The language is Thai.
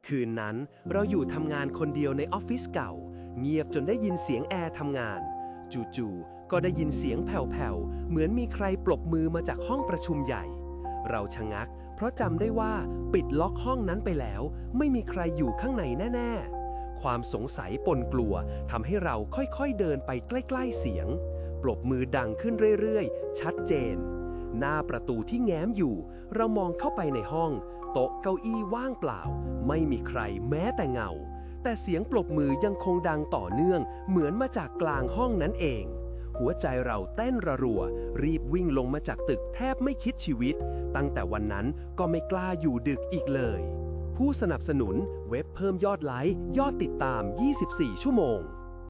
คืนนั้นเราอยู่ทำงานคนเดียวในออฟฟิศเก่าเงียบจนได้ยินเสียงแอร์ทำงานจู่ๆก็ได้ยินเสียงแผ่วๆเหมือนมีใครปรบมือมาจากห้องประชุมใหญ่เราชะงักเพราะจำได้ว่าปิดล็อกห้องนั้นไปแล้วไม่มีใครอยู่ข้างในแน่ๆความสงสัยปนกลัวทำให้เราค่อยๆเดินไปใกล้ๆเสียงปรบมือดังขึ้นเรื่อยๆชัดเจนหน้าประตูที่แง้มอยู่เรามองเข้าไปในห้องโต๊ะเก้าอี้ว่างเปล่าไม่มีใครแม้แต่เงาแต่เสียงปรบมือยังคงดังต่อเนื่องเหมือนมาจากกลางห้องนั้นเองหัวใจเราเต้นระรัวรีบวิ่งลงมาจากตึกแทบไม่คิดชีวิตตั้งแต่วันนั้นก็ไม่กล้าอยู่ดึกอีกเลยผู้สนับสนุนเว็บเพิ่มยอดไลค์ยอดติดตาม24 ชั่วโมง